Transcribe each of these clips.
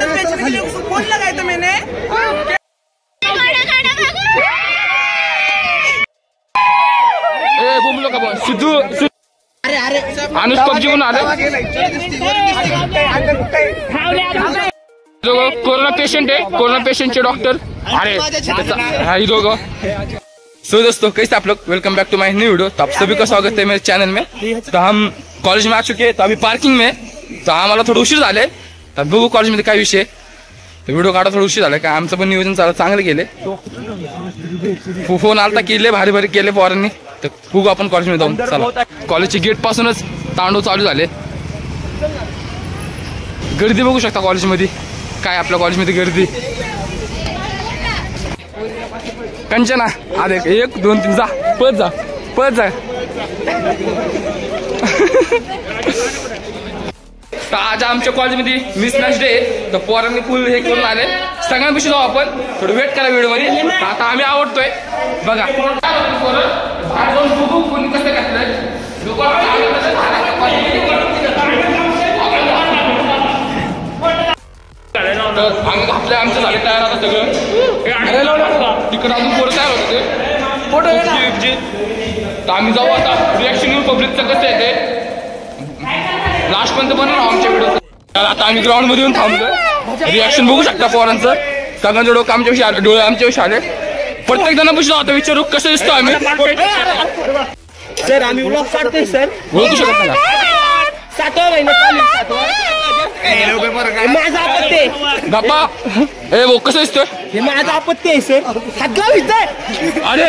Phone लगाया था मैंने। Sidhu Anuj PUBG म्हणून आले। कोरोना पेशंट है, कोरोना पेशंट के डॉक्टर। अरे ही दोनों। सो दोस्तों कैसे आप लोग, welcome back to my new video. तो आप सभी का स्वागत है मेरे चैनल में। तो हम कॉलेज में आ चुके हैं, तो अभी पार्किंग में। तो आम्हाला थोडं उशीर झाले, तर बघू कॉलेजमध्ये काय विषय। तो व्हिडिओ काढा थोडं उशीर झाला, काय आमचं पण नियोजन चांगलं केले। फोन आलता केले, भारी भारी केले पोरांनी। तर बघू आपण कॉलेजमध्ये जाऊन। चला, कॉलेजचे गेट पासूनच तांडव चालू झाले। गर्दी बघू शकता कॉलेजमध्ये, काय आपल्या कॉलेजमध्ये गर्दी। कंचना अरे 1 2 3 जा, पळत जा पळत जा। तर आज आमच्या कॉलेजमध्ये मिसमॅच डे, तर पोरांनी फुल हे करून आले। सगळ्यांपाशी जाऊ आपण, थोडं वेट करा व्हिडिओ मध्ये। आता आम्ही आवडतोय बघा, कोणी कसं घातलंय आम्ही घातलंय, आमचं झालं तयार आता सगळं। तिकडं अजून पोरं तयार होते फोटो। तर आम्ही जाऊ आता, रिॲक्शन येऊन पब्लिकचं कसं आहे ते लास्ट पर्यंत बनवू आमच्या व्हिडिओ। आता आम्ही ग्राउंड मध्ये येऊन थांबतोय, रिॲक्शन बघू शकता पोरांचं। सगळ्यांचे डोळे आमच्याविषयी आले, डोळे आमच्याविषयी आले। प्रत्येक जणांपासून आता विचारू कसं दिसतो आम्ही। सर आम्ही व्लॉग काढतोय सर, ओळखू शकत नाही। 7वा महिना चालू, माझा आपत्ती आहे गप्पा। ए वो कसं दिसतोय, हे माझा आपत्ती आहे सर। हात लाव इथं। अरे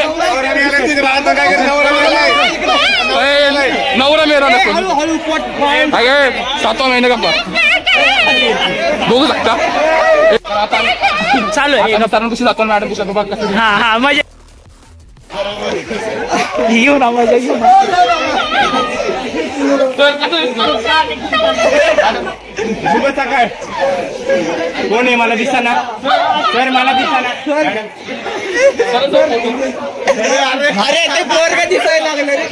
नवरा मेरा नको, हळूहळू पोट 7वा महिना गप्पा बघू शकता। चालू आहे सरांपाशी जातो, मॅडम कशी बघा। हा हा मजा घेऊ ना, मजा घेऊ ना। सकाळ कोण आहे मला दिसना सर, मला दिसना। अरे ते पोरगा दिसायला लागलं रे,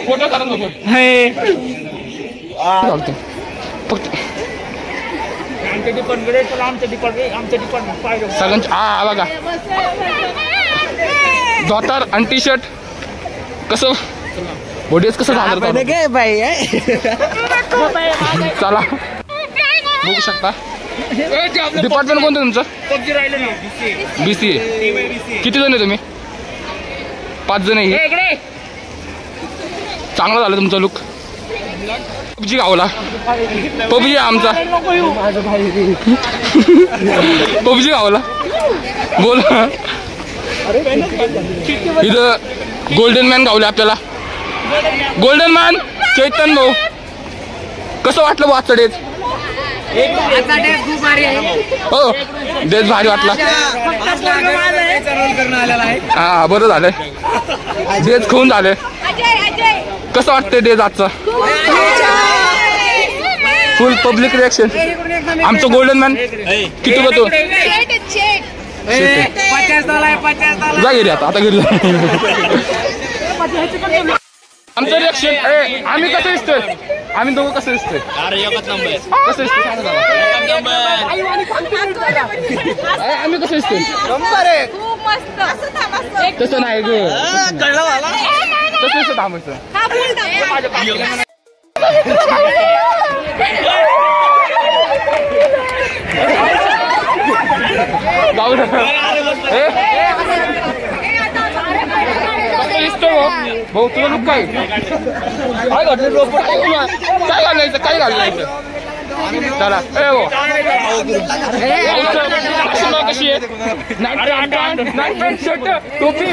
फोटो काढून नको फक्त आमच्या डिपार्टमेंट पाहिजे सगळ्यांचे। हा बघा, धोतर आणि टी शर्ट कसं बॉडीज कसं झालं गे बाई। चला बघू शकता। डिपार्टमेंट कोणतं तुमचं? BCA। किती जण आहे तुम्ही? 5 जण आहे। चांगला झालं तुमचा लुक। पबजी गावला, पबजी आमचा पबजी गावला बोल। इथं गोल्डन मॅन गावले आपल्याला, गोल्डन मॅन चैतन्य भाऊ। कसं वाटलं बो आजचा डेज? हो डेज भारी वाटला। हा बरं झालंय, डेज खून झाले। कसं वाटतंय डेज आजचा? फुल पब्लिक रिॲक्शन। आमचं गोल्डन मॅन किती होतो? जा घरी आता घरी। आमचं रिॲक्शन आम्ही कसं दिसतोय, आम्ही दोघं कसं दिसतोय? कसं दिसतोय आम्ही कसं दिसतोय? तसं नाही ग, तसं दिसत थांबायचं। जाऊ भाऊ, तुला लुक काय घातलं? काय घालायचं, काय घालायचं? चला कशी आहे? टोपी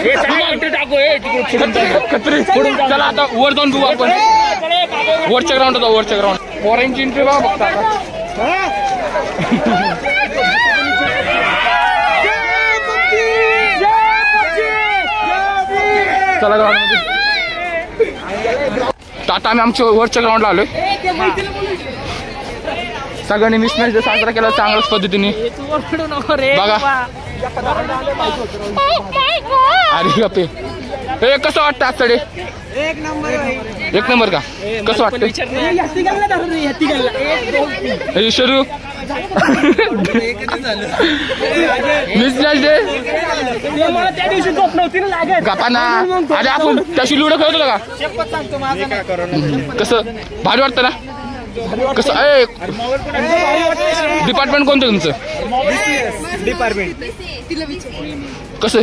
खत्री। चला आता वर जाऊन बघू आपण, वरच्या ग्राउंड जाऊ, वरच्या ग्राउंड। पोरांची एंट्री बघा बघता। चला ग्राउंड मध्ये। आता आम्ही आमच्या वरच्या ग्राउंडला आलोय। सगळ्यांनी मिसमॅच डे साजरा केला चांगल्याच पद्धतीने बघा। अरे गप्पे हे कसं वाटतं आज साडे? एक नंबर का? कसं वाटतं? शरू मला त्या दिवशी झोप नव्हती ना लागत. गपाना अरे आपण त्याशी लुडो खेळतो का? कसं भारी वाटतं ना? कसं डिपार्टमेंट कोणतं तुमचं? डिपार्टमेंट कसं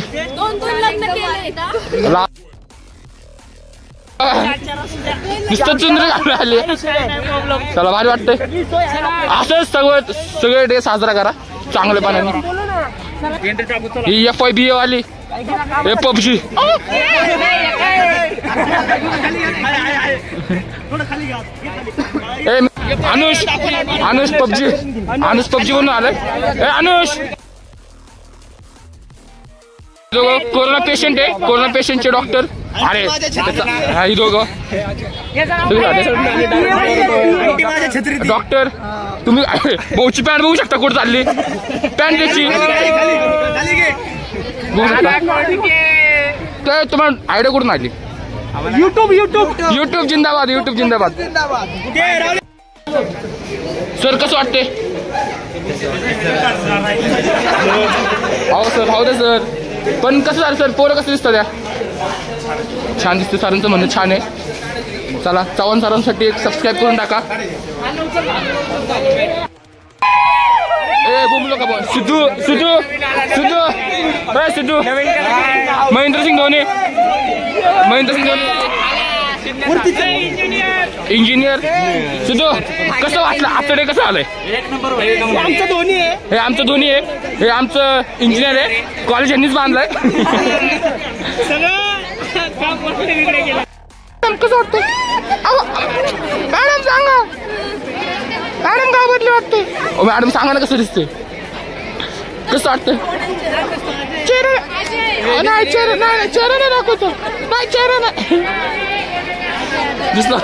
नुसतं चुंदरे घालून आले. चला भारी वाटतंय. असंच सगळे डे साजरा करा चांगल्या पाण्याने. ही FIBA वाली हे PUBG अनुष PUBG म्हणून आलाय. अनुष कोरोना पेशंट आहे. कोरोना पेशंटचे डॉक्टर. अरे ही दोघं डॉक्टर. तुम्ही भाऊची पॅन्ट बघू शकता कुठं चालली. पॅन्ट त्याची बघू शकता. तर तुम्हाला आयडिया कुठून आली? युट्यूब जिंदाबाद. युट्यूब जिंदाबाद. सर कसं वाटते? हो सर हो दे सर. पण कसं झालं सर? पोरं कसं दिसतं त्या? छान दिसते. सरांचं म्हणणं छान आहे. चला चव्हाण सरांसाठी एक सबस्क्राईब करून टाका. ए बोललो का बोल. सिद्धू महेंद्रसिंग धोनी. इंजिनियर. सिद्धू कसं वाटलं आजचं डे? कसं आलंय? आमचं धोनी आहे. हे आमचं धोनी आहे. हे आमचं इंजिनियर आहे. कॉलेज यांनीच बांधलाय. कसं वाटतं मॅडम? सांगा मॅडम का बदली वाटते? मॅडम सांगा ना कसं दिसते? कसं वाटतं? चेहरा नाही दाखवतो. नाही चेहरा नाही दिसला.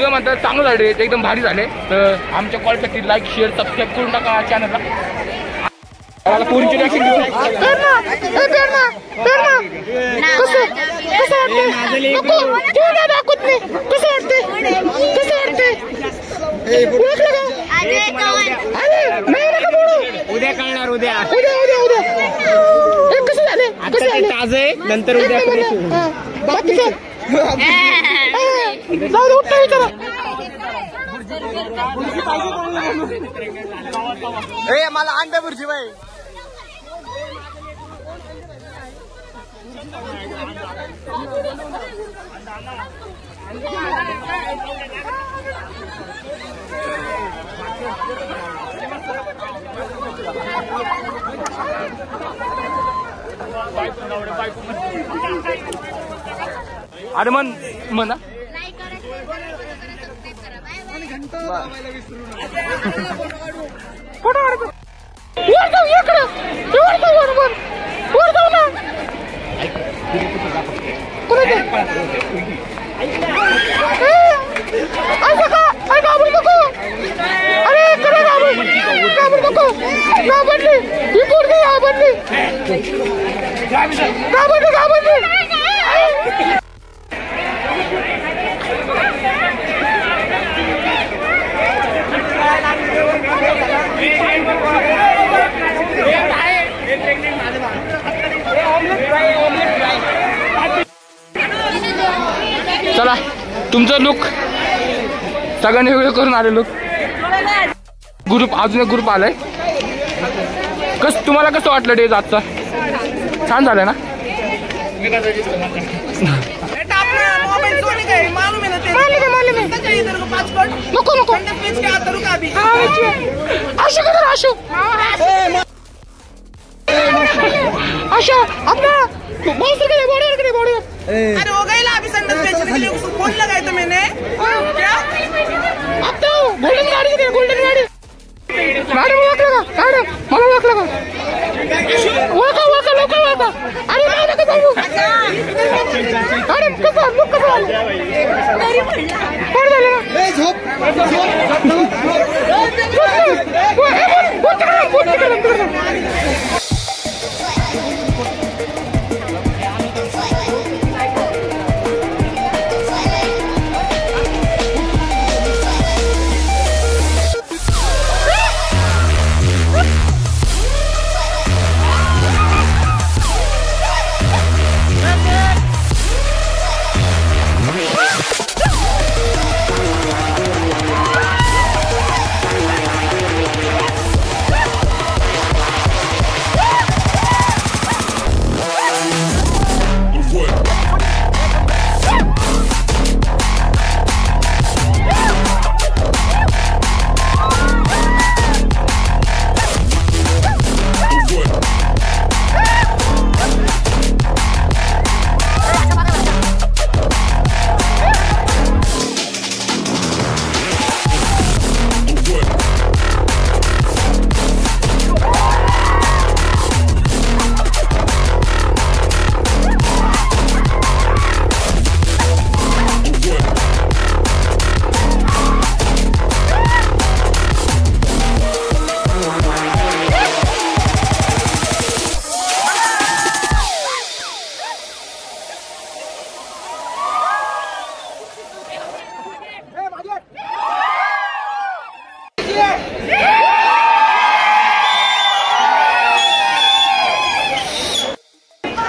म्हणतात चांगलं झाले एकदम भारी झाले. तर आमच्या कॉलसाठी लाईक शेअर सबस्क्राईब करून टाका चॅनलला. पोरीची कसं उद्या कळणार. उद्या कसं झाले? ताज आहे. नंतर उद्या मला अंडा भुर्जी बाई. अरे म्हणा चला तुमचा लुक सगळ्यांनी वेगळं करून आले. लुक ग्रुप अजून एक ग्रुप आलाय. तुम्हाला कसं वाटलं डे आजचा? छान झालं ना? नको आशा आपला बॉडी. अरे हो गई अभी संडे स्पेशल के लिए फोन लगाया था मैंने. क्या अब तो गोल्डन गाड़ी दे. गोल्डन गाड़ी मॅडम ओळखलं का? मॅडम मला ओळखलं का? ओळखा. अरे नाही नका जाऊ. मॅडम कसं लुक कसं झालं? बरं झालं ना? झोप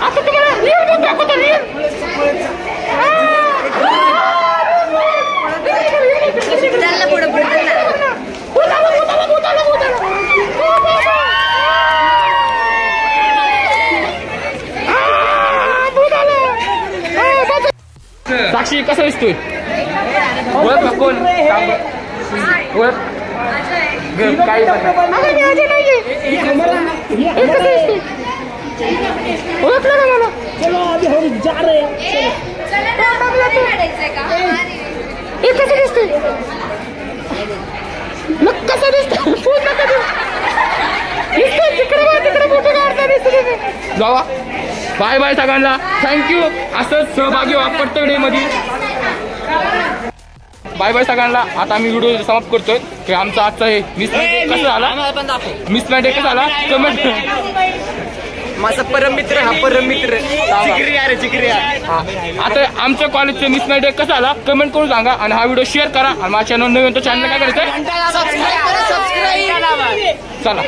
आता तुम्हाला रिअल मध्ये दाखवतो रिअल. त्यांना पुढे साक्षी कसा दिसतोय? ओळख ना कोण? ओळख काही ओळखलं ना मला. चलो अभी हम जा रहे हैं. कसं दिसतोय? कसं दिसतोय? तिकडे फोटो काढता दिसतोय. जावा. बाय बाय सगळ्यांना. थँक्यू. असंच सहभागी व्हा पट्टडे मध्ये. बाय बाय सगळ्यांना. आता आम्ही व्हिडिओ समाप्त करतोय की आमचा आजचा हे मिसमॅच कसं झाला, मिसमॅच कसं झाला कमेंट. माझा परम मित्र हा परम मित्र चिकरी यार. आता आमच्या कॉलेजचं मिसमॅच कसं झाला कमेंट करून सांगा आणि हा व्हिडिओ शेअर करा. आणि माझ्या चॅनल नवीन तो चॅनल काय करायचं चला.